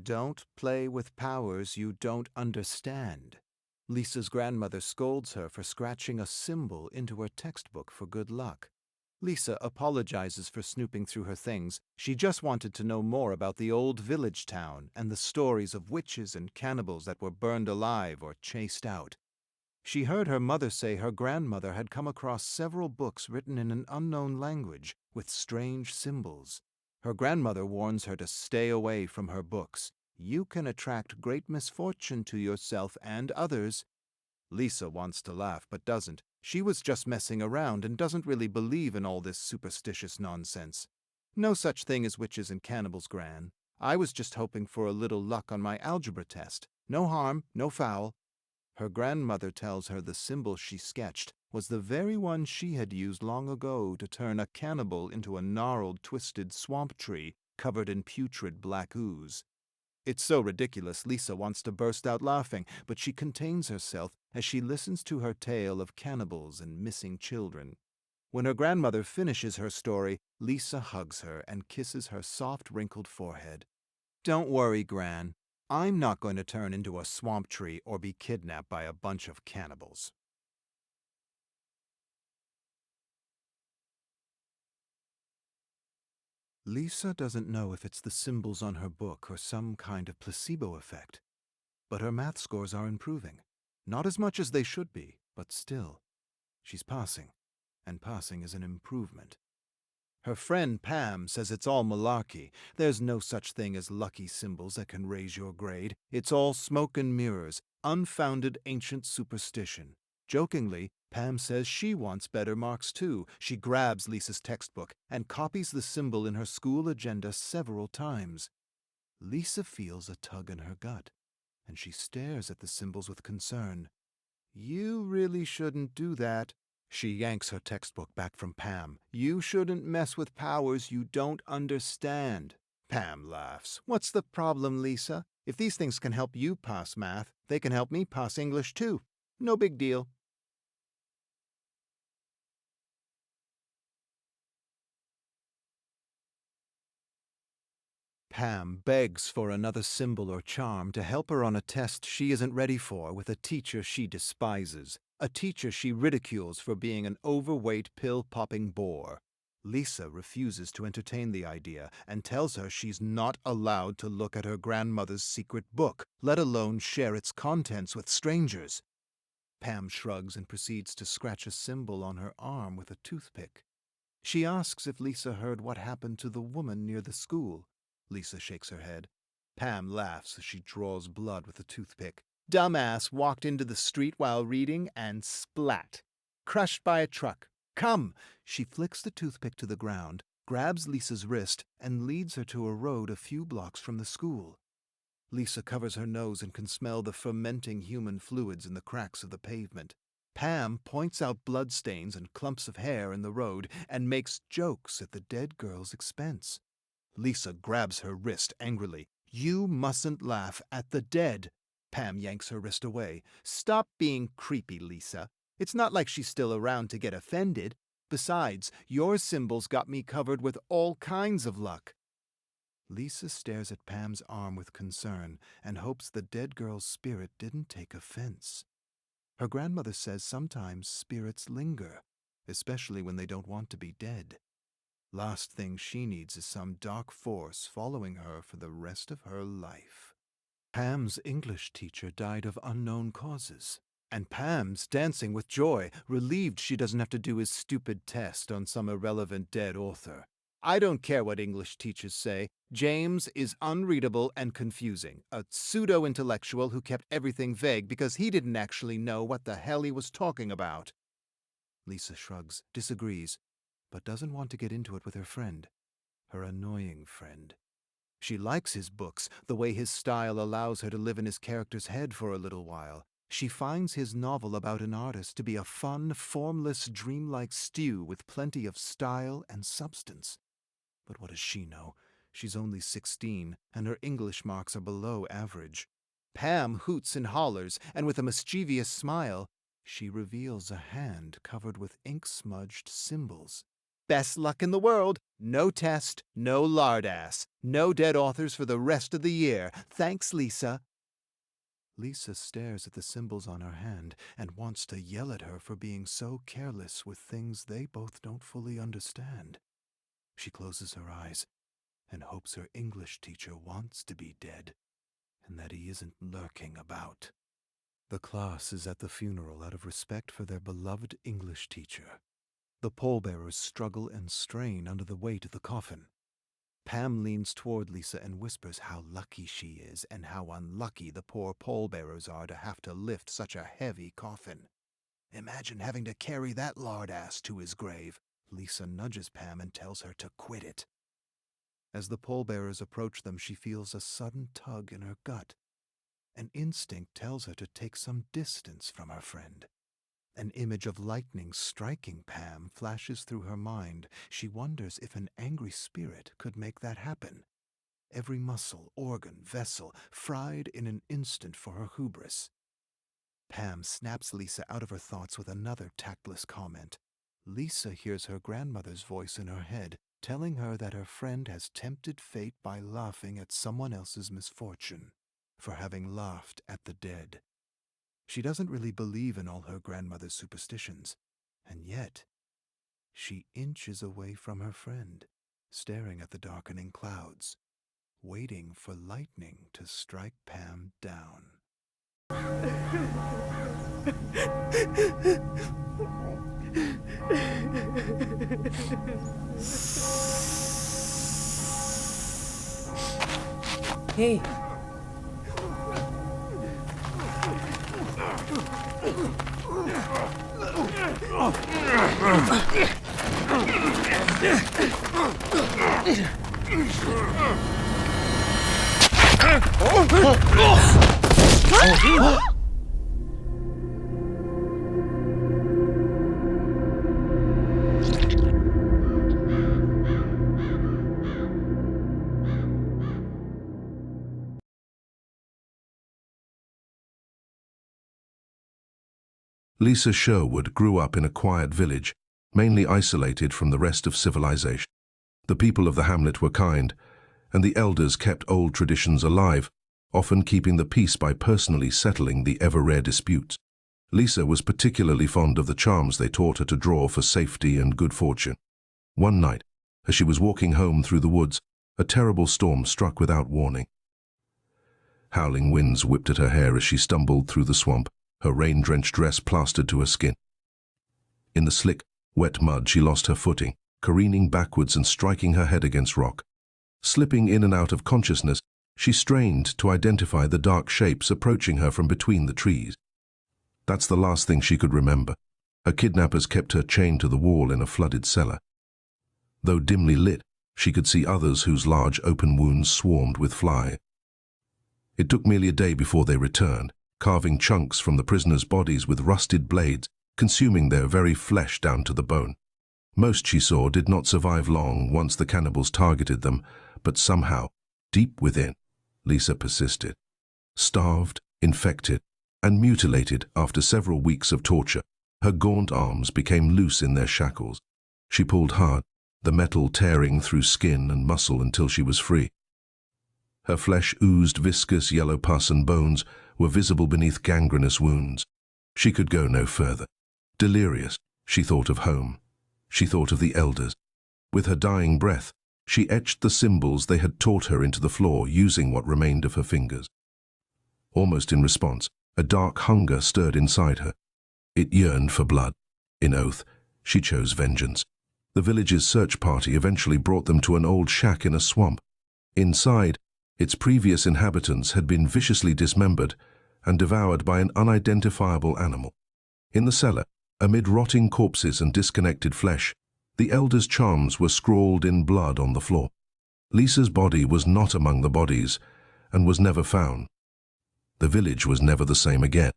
Don't play with powers you don't understand. Lisa's grandmother scolds her for scratching a symbol into her textbook for good luck. Lisa apologizes for snooping through her things. She just wanted to know more about the old village town and the stories of witches and cannibals that were burned alive or chased out. She heard her mother say her grandmother had come across several books written in an unknown language with strange symbols. Her grandmother warns her to stay away from her books. You can attract great misfortune to yourself and others. Lisa wants to laugh but doesn't. She was just messing around and doesn't really believe in all this superstitious nonsense. No such thing as witches and cannibals, Gran. I was just hoping for a little luck on my algebra test. No harm, no foul. Her grandmother tells her the symbol she sketched was the very one she had used long ago to turn a cannibal into a gnarled, twisted swamp tree covered in putrid black ooze. It's so ridiculous Lisa wants to burst out laughing, but she contains herself as she listens to her tale of cannibals and missing children. When her grandmother finishes her story, Lisa hugs her and kisses her soft, wrinkled forehead. Don't worry, Gran. I'm not going to turn into a swamp tree or be kidnapped by a bunch of cannibals. Lisa doesn't know if it's the symbols on her book or some kind of placebo effect, but her math scores are improving. Not as much as they should be, but still. She's passing, and passing is an improvement. Her friend Pam says it's all malarkey. There's no such thing as lucky symbols that can raise your grade. It's all smoke and mirrors, unfounded ancient superstition. Jokingly, Pam says she wants better marks too. She grabs Lisa's textbook and copies the symbol in her school agenda several times. Lisa feels a tug in her gut, and she stares at the symbols with concern. You really shouldn't do that. She yanks her textbook back from Pam. You shouldn't mess with powers you don't understand. Pam laughs. What's the problem, Lisa? If these things can help you pass math, they can help me pass English too. No big deal. Pam begs for another symbol or charm to help her on a test she isn't ready for with a teacher she despises, a teacher she ridicules for being an overweight pill-popping bore. Lisa refuses to entertain the idea and tells her she's not allowed to look at her grandmother's secret book, let alone share its contents with strangers. Pam shrugs and proceeds to scratch a symbol on her arm with a toothpick. She asks if Lisa heard what happened to the woman near the school. Lisa shakes her head. Pam laughs as she draws blood with a toothpick. Dumbass walked into the street while reading and splat. Crushed by a truck. Come! She flicks the toothpick to the ground, grabs Lisa's wrist, and leads her to a road a few blocks from the school. Lisa covers her nose and can smell the fermenting human fluids in the cracks of the pavement. Pam points out bloodstains and clumps of hair in the road and makes jokes at the dead girl's expense. Lisa grabs her wrist angrily. You mustn't laugh at the dead. Pam yanks her wrist away. Stop being creepy, Lisa. It's not like she's still around to get offended. Besides, your symbols got me covered with all kinds of luck. Lisa stares at Pam's arm with concern and hopes the dead girl's spirit didn't take offense. Her grandmother says sometimes spirits linger, especially when they don't want to be dead. Last thing she needs is some dark force following her for the rest of her life. Pam's English teacher died of unknown causes, and Pam's dancing with joy, relieved she doesn't have to do his stupid test on some irrelevant dead author. I don't care what English teachers say. James is unreadable and confusing, a pseudo-intellectual who kept everything vague because he didn't actually know what the hell he was talking about. Lisa shrugs, disagrees, but doesn't want to get into it with her friend, her annoying friend. She likes his books, the way his style allows her to live in his character's head for a little while. She finds his novel about an artist to be a fun, formless, dreamlike stew with plenty of style and substance. But what does she know? She's only 16, and her English marks are below average. Pam hoots and hollers, and with a mischievous smile, she reveals a hand covered with ink-smudged symbols. Best luck in the world. No test, no lardass. No dead authors for the rest of the year. Thanks, Lisa. Lisa stares at the symbols on her hand and wants to yell at her for being so careless with things they both don't fully understand. She closes her eyes and hopes her English teacher wants to be dead and that he isn't lurking about. The class is at the funeral out of respect for their beloved English teacher. The pallbearers struggle and strain under the weight of the coffin. Pam leans toward Lisa and whispers how lucky she is and how unlucky the poor pallbearers are to have to lift such a heavy coffin. Imagine having to carry that lardass to his grave. Lisa nudges Pam and tells her to quit it. As the pallbearers approach them, she feels a sudden tug in her gut. An instinct tells her to take some distance from her friend. An image of lightning striking Pam flashes through her mind. She wonders if an angry spirit could make that happen. Every muscle, organ, vessel, fried in an instant for her hubris. Pam snaps Lisa out of her thoughts with another tactless comment. Lisa hears her grandmother's voice in her head, telling her that her friend has tempted fate by laughing at someone else's misfortune, for having laughed at the dead. She doesn't really believe in all her grandmother's superstitions, and yet she inches away from her friend, staring at the darkening clouds, waiting for lightning to strike Pam down. Hey. Lisa Sherwood grew up in a quiet village, mainly isolated from the rest of civilization. The people of the hamlet were kind, and the elders kept old traditions alive, often keeping the peace by personally settling the ever-rare disputes. Lisa was particularly fond of the charms they taught her to draw for safety and good fortune. One night, as she was walking home through the woods, a terrible storm struck without warning. Howling winds whipped at her hair as she stumbled through the swamp, her rain-drenched dress plastered to her skin. In the slick, wet mud, she lost her footing, careening backwards and striking her head against rock. Slipping in and out of consciousness, she strained to identify the dark shapes approaching her from between the trees. That's the last thing she could remember. Her kidnappers kept her chained to the wall in a flooded cellar. Though dimly lit, she could see others whose large open wounds swarmed with flies. It took merely a day before they returned, carving chunks from the prisoners' bodies with rusted blades, consuming their very flesh down to the bone. Most, she saw, did not survive long once the cannibals targeted them, but somehow, deep within, Lisa persisted. Starved, infected, and mutilated after several weeks of torture, her gaunt arms became loose in their shackles. She pulled hard, the metal tearing through skin and muscle until she was free. Her flesh oozed viscous yellow pus, and bones were visible beneath gangrenous wounds. She could go no further. Delirious, she thought of home. She thought of the elders. With her dying breath, she etched the symbols they had taught her into the floor, using what remained of her fingers. Almost in response, a dark hunger stirred inside her. It yearned for blood. In oath, she chose vengeance. The village's search party eventually brought them to an old shack in a swamp. Inside, its previous inhabitants had been viciously dismembered and devoured by an unidentifiable animal. In the cellar, amid rotting corpses and disconnected flesh, the elders' charms were scrawled in blood on the floor. Lisa's body was not among the bodies and was never found. The village was never the same again.